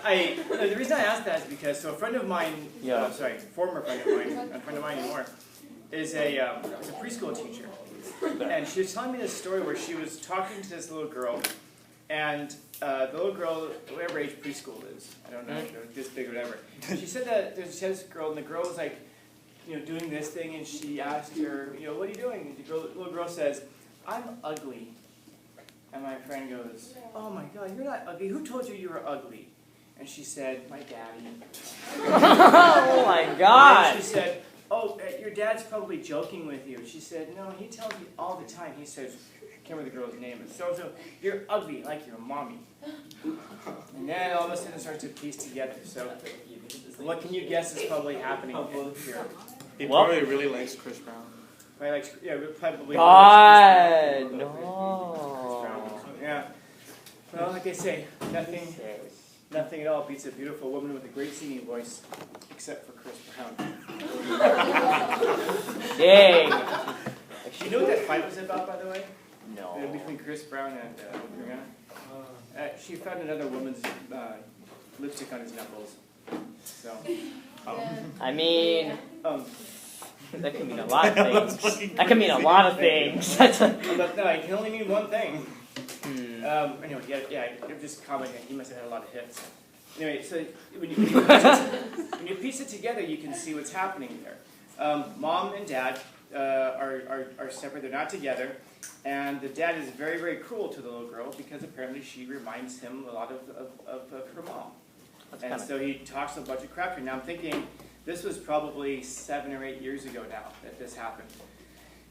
the reason I asked that is because a friend of mine, former friend of mine, not a friend of mine anymore, is a preschool teacher. And she was telling me this story where she was talking to this little girl, and the little girl, whatever age preschool is, I don't know, this big or whatever. She said that she had this girl, and the girl was like, doing this thing, and she asked her, what are you doing? And the little girl says, I'm ugly. And my friend goes, oh my God, you're not ugly. Who told you you were ugly? And she said, my daddy. Oh my God. And she said, oh, your dad's probably joking with you. She said, no, he tells me all the time. He says, I can't remember the girl's name, but so you're ugly like your mommy. And then all of a sudden it starts to piece together. So what can you guess is probably happening here? He probably really likes Chris Brown. Probably. God, no. Yeah. Well, like I say, nothing at all beats a beautiful woman with a great singing voice, except for Chris Brown. Dang. Do you know what that fight was about, by the way? No. Between Chris Brown and Rihanna? She found another woman's lipstick on his knuckles. So. I mean. That can mean a lot of things. That can mean a lot of things. No, it can only mean one thing. Anyway, I'm just commenting. He must have had a lot of hits. Anyway, so when you piece it together, you can see what's happening there. Mom and dad are separate. They're not together. And the dad is very, very cruel to the little girl because apparently she reminds him a lot of her mom. And so he talks a bunch of crap to her. Now I'm thinking, this was probably 7 or 8 years ago now that this happened.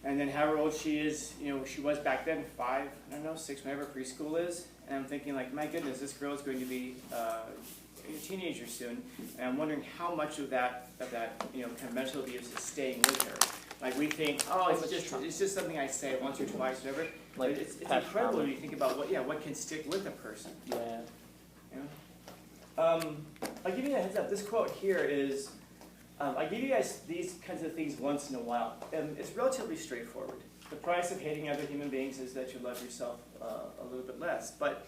And then however old she is, she was back then, 5, I don't know, 6, whatever preschool is. And I'm thinking like, my goodness, this girl is going to be a teenager soon. And I'm wondering how much of that kind of mental abuse is staying with her. Like we think, oh, it's just something I say once or twice, whatever. Like it's incredible when you think about what can stick with a person. Yeah. I'll give you a heads up. This quote here is, I give you guys these kinds of things once in a while. It's relatively straightforward. The price of hating other human beings is that you love yourself a little bit less. But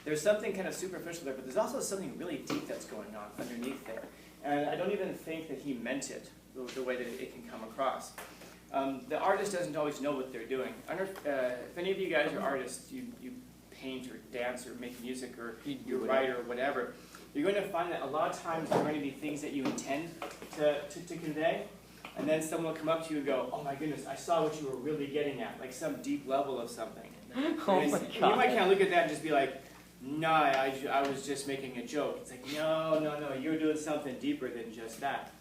there's something kind of superficial there, but there's also something really deep that's going on underneath there. And I don't even think that he meant it the way that it can come across. The artist doesn't always know what they're doing. I don't know if any of you guys are artists, you paint or dance or make music or you write or whatever, you're going to find that a lot of times there are going to be things that you intend to convey, and then someone will come up to you and go, oh my goodness, I saw what you were really getting at, like some deep level of something. Oh my God. You might kind of look at that and just be like, no, I was just making a joke. It's like, no, you're doing something deeper than just that.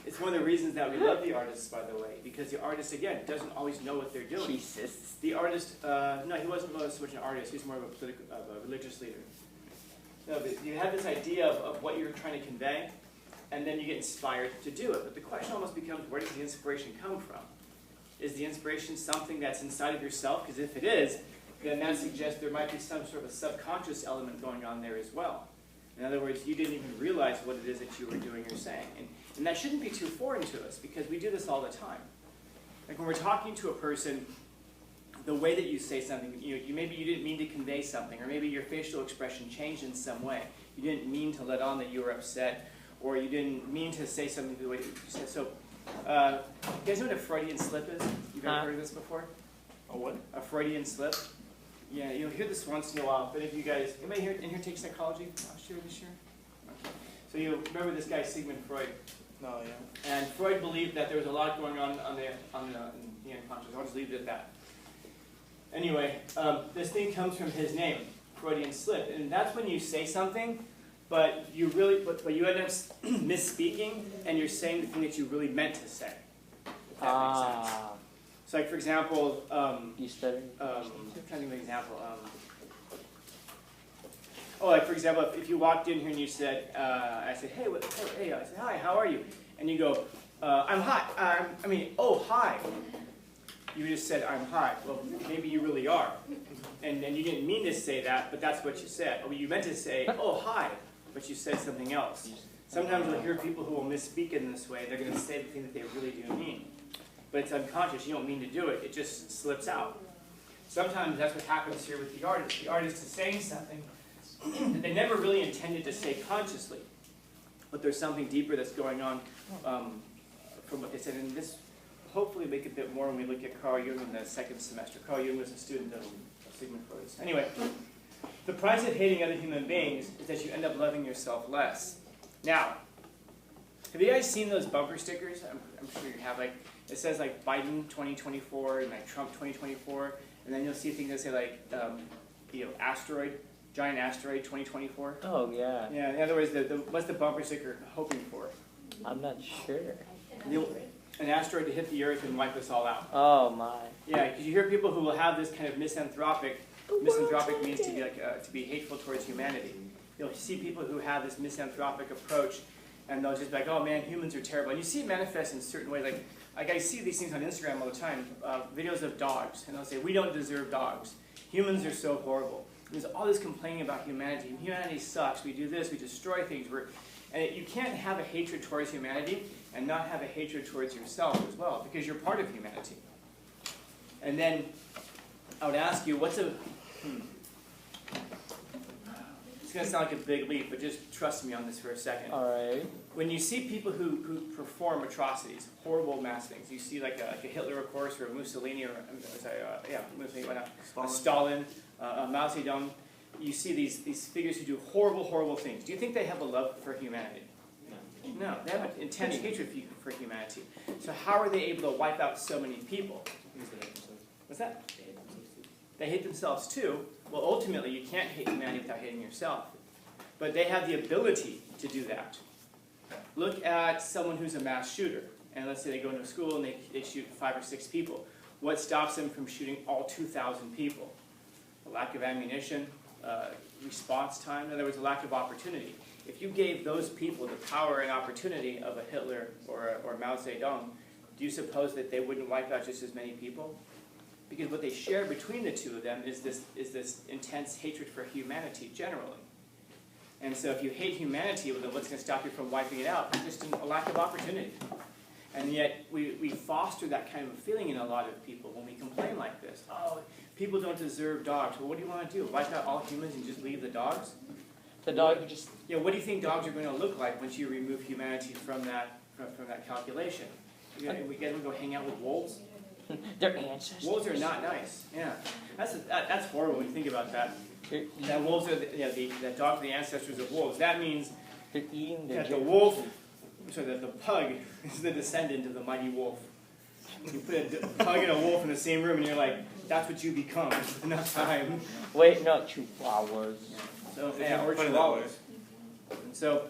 It's one of the reasons that we love the artists, by the way, because the artist, again, doesn't always know what they're doing. Jesus. The artist, no, he wasn't so much an artist, he was more of a religious leader. No, but you have this idea of what you're trying to convey, and then you get inspired to do it. But the question almost becomes, where does the inspiration come from? Is the inspiration something that's inside of yourself? Because if it is, then that suggests there might be some sort of a subconscious element going on there as well. In other words, you didn't even realize what it is that you were doing or saying. And that shouldn't be too foreign to us, because we do this all the time. Like when we're talking to a person, the way that you say something, maybe you didn't mean to convey something, or maybe your facial expression changed in some way. You didn't mean to let on that you were upset, or you didn't mean to say something the way you said. So, you guys know what a Freudian slip is? You've ever heard of this before? A what? A Freudian slip? Yeah, you'll hear this once in a while. But if you guys, anybody here in here take psychology? Sure. Okay. So you remember this guy Sigmund Freud? No, yeah. And Freud believed that there was a lot going on in the unconscious. I'll just leave it at that. Anyway, this thing comes from his name, Freudian slip, and that's when you say something, but you end up misspeaking, and you're saying the thing that you really meant to say. If that makes sense. So, like for example, you stutter. I'm trying to give an example. Like for example, if you walked in here and you said, I said, hey, I said, hi, how are you? And you go, I'm hot. Hi. You just said, I'm hot. Well, maybe you really are. And you didn't mean to say that, but that's what you said. Or you meant to say, oh, hi, but you said something else. Sometimes you'll hear people who will misspeak in this way. They're going to say the thing that they really do mean. But it's unconscious. You don't mean to do it. It just slips out. Sometimes that's what happens here with the artist. The artist is saying something, that they never really intended to say consciously. But there's something deeper that's going on from what they said. And this hopefully make a bit more when we look at Carl Jung in the second semester. Carl Jung was a student of Sigmund Freud. Anyway, the price of hating other human beings is that you end up loving yourself less. Now, have you guys seen those bumper stickers? I'm sure you have. Like, it says like Biden 2024 and like Trump 2024, and then you'll see things that say like, asteroid, giant asteroid 2024. Oh yeah. Yeah. In other words, what's the bumper sticker hoping for? I'm not sure. An asteroid to hit the Earth and wipe us all out. Oh my. Yeah, because you hear people who will have this kind of misanthropic. Misanthropic means to be like to be hateful towards humanity. You'll see people who have this misanthropic approach, and they'll just be like, "Oh man, humans are terrible." And you see it manifest in certain ways. Like I see these things on Instagram all the time, videos of dogs, and they'll say, "We don't deserve dogs. Humans are so horrible." There's all this complaining about humanity. Humanity sucks. We do this. We destroy things. And you can't have a hatred towards humanity and not have a hatred towards yourself as well, because you're part of humanity. And then I would ask you, what's a... It's going to sound like a big leap, but just trust me on this for a second. All right. When you see people who perform atrocities, horrible mass things, you see like a Hitler, of course, or a Mussolini, or Mussolini, why not? A Stalin, a Mao Zedong. You see these figures who do horrible, horrible things. Do you think they have a love for humanity? No, they have an intense hatred for humanity. So how are they able to wipe out so many people? What's that? They hate themselves too. Well, ultimately, you can't hate humanity without hating yourself. But they have the ability to do that. Look at someone who's a mass shooter. And let's say they go into a school and they shoot 5 or 6 people. What stops them from shooting all 2,000 people? A lack of ammunition, response time, in other words, a lack of opportunity. If you gave those people the power and opportunity of a Hitler or Mao Zedong, do you suppose that they wouldn't wipe out just as many people? Because what they share between the two of them is this intense hatred for humanity generally. And so if you hate humanity, well, then what's going to stop you from wiping it out? Just a lack of opportunity. And yet we foster that kind of a feeling in a lot of people when we complain like this. Oh, people don't deserve dogs. Well, what do you want to do? Wipe out all humans and just leave the dogs? The dog just... Yeah, what do you think dogs are going to look like once you remove humanity from that calculation? We guys want to go hang out with wolves? Their ancestors. Wolves are not nice. Yeah, that's horrible when you think about that. That wolves are that dogs are the ancestors of wolves. That means they're eating their the wolf. So that the pug is the descendant of the mighty wolf. You put a pug and a wolf in the same room, and you're like, that's what you become. Enough time. Wait, not chihuahuas. So or chihuahuas. So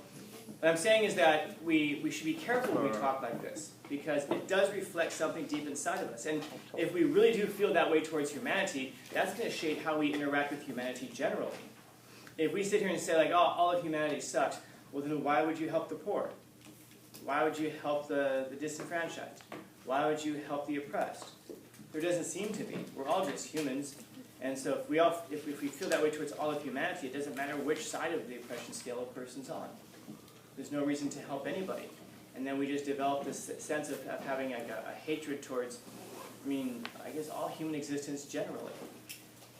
what I'm saying is that we should be careful when we talk like this, because it does reflect something deep inside of us. And if we really do feel that way towards humanity, that's going to shape how we interact with humanity generally. If we sit here and say, like, oh, all of humanity sucks, well, then why would you help the poor? Why would you help the disenfranchised? Why would you help the oppressed? There doesn't seem to be. We're all just humans. And so if we feel that way towards all of humanity, it doesn't matter which side of the oppression scale a person's on. There's no reason to help anybody. And then we just develop this sense of having like a hatred towards, I guess all human existence generally.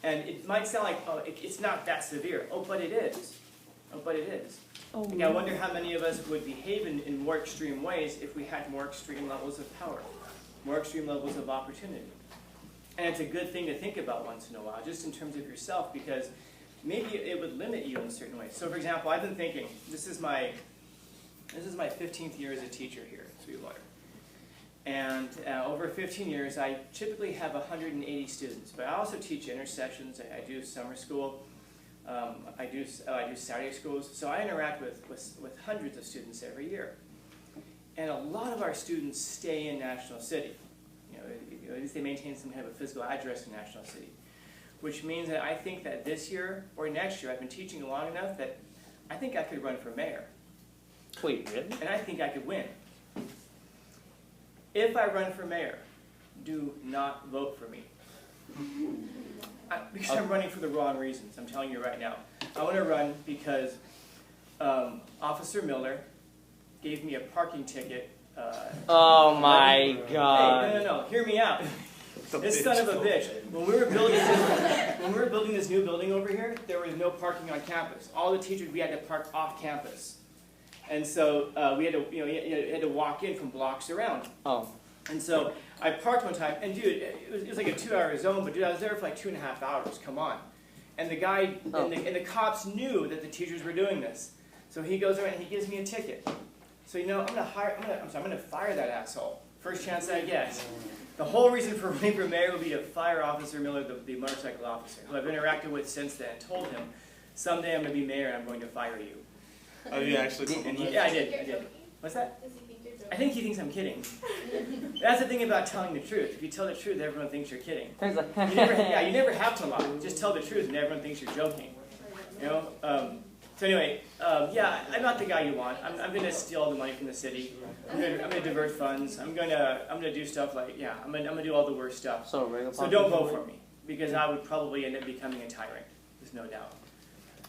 And it might sound like, oh, it's not that severe. Oh, but it is. Oh, but it is. Oh, I wonder how many of us would behave in more extreme ways if we had more extreme levels of power, more extreme levels of opportunity. And it's a good thing to think about once in a while, just in terms of yourself, because maybe it would limit you in certain ways. So, for example, I've been thinking, this is my 15th year as a teacher here at Sweetwater. And over 15 years, I typically have 180 students. But I also teach intersections. I do summer school. I do Saturday schools. So I interact with hundreds of students every year. And a lot of our students stay in National City. At least they maintain some kind of a physical address in National City. Which means that I think that this year or next year, I've been teaching long enough that I think I could run for mayor. Wait, really? And I think I could win. If I run for mayor, do not vote for me. Because I'm running for the wrong reasons, I'm telling you right now. I want to run because Officer Miller gave me a parking ticket. Oh my God. Hey, no, hear me out. This son of a bitch. When we were building this new building over here, there was no parking on campus. All the teachers, we had to park off campus. And so we had to, you had to walk in from blocks around. Oh. And so I parked one time, and dude, it was like a 2-hour zone, but dude, I was there for like 2.5 hours. Come on. And the guy, and the cops knew that the teachers were doing this. So he goes around and he gives me a ticket. So I'm gonna fire that asshole. First chance I get. The whole reason for running for mayor would be to fire Officer Miller, the motorcycle officer, who I've interacted with since then, and told him, someday I'm gonna be mayor and I'm going to fire you. Oh, you actually told him that? Yeah, I did. What's that? I think he thinks I'm kidding. That's the thing about telling the truth. If you tell the truth, everyone thinks you're kidding. You never have to lie. Just tell the truth, and everyone thinks you're joking. So anyway, I'm not the guy you want. I'm going to steal all the money from the city. I'm going to divert funds. I'm going to do stuff like I'm going to do all the worst stuff. So don't vote for me, because I would probably end up becoming a tyrant. There's no doubt.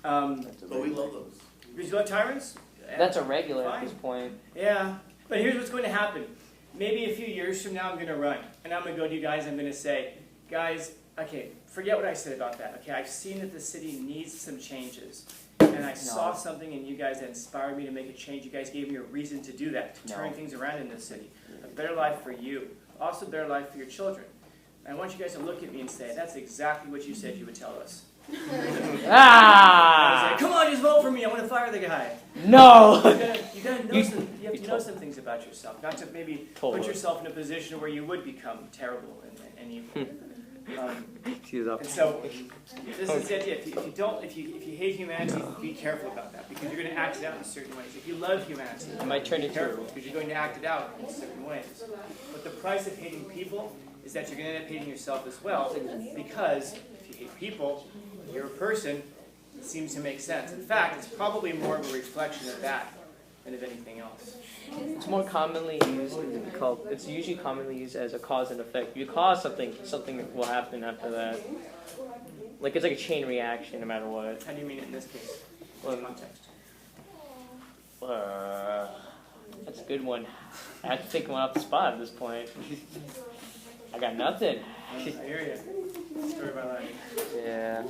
But we love those. You love tyrants? That's a regular at this point. Yeah. But here's what's going to happen. Maybe a few years from now, I'm going to run. And I'm going to go to you guys, I'm going to say, guys, okay, forget what I said about that. Okay, I've seen that the city needs some changes. And I saw something in you guys that inspired me to make a change. You guys gave me a reason to do that, to turn things around in this city. A better life for you. Also a better life for your children. And I want you guys to look at me and say, that's exactly what you said you would tell us. Ah! Say, come on, just vote for me. I want to fire the guy. No. You have to know some things about yourself, not to maybe put yourself in a position where you would become terrible and evil. And so this is the idea. If you hate humanity, be careful about that, because you're going to act it out in certain ways. If you love humanity, it might turn be into careful, because you're going to act it out in certain ways. But the price of hating people is that you're going to end up hating yourself as well, because if you hate people, you're a person. It seems to make sense. In fact, it's probably more of a reflection of that than of anything else. It's more commonly used it's usually commonly used as a cause and effect. If you cause something, something will happen after that. Like it's like a chain reaction no matter what. How do you mean it in this case? Well, Context. That's a good one. I have to think one off the spot at this point. I got nothing. I hear you. Story of my life. Yeah.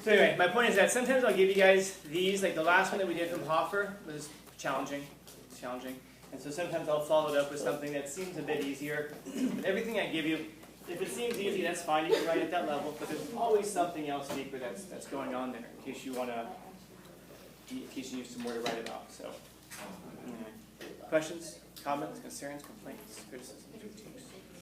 So anyway, my point is that sometimes I'll give you guys these, like the last one that we did from Hoffer was challenging. It's challenging. And so sometimes I'll follow it up with something that seems a bit easier. But everything I give you, if it seems easy, that's fine. You can write at that level. But there's always something else deeper that's going on there, in case you need some more to write about. So, anyway. Questions, comments, concerns, complaints, criticisms, critiques?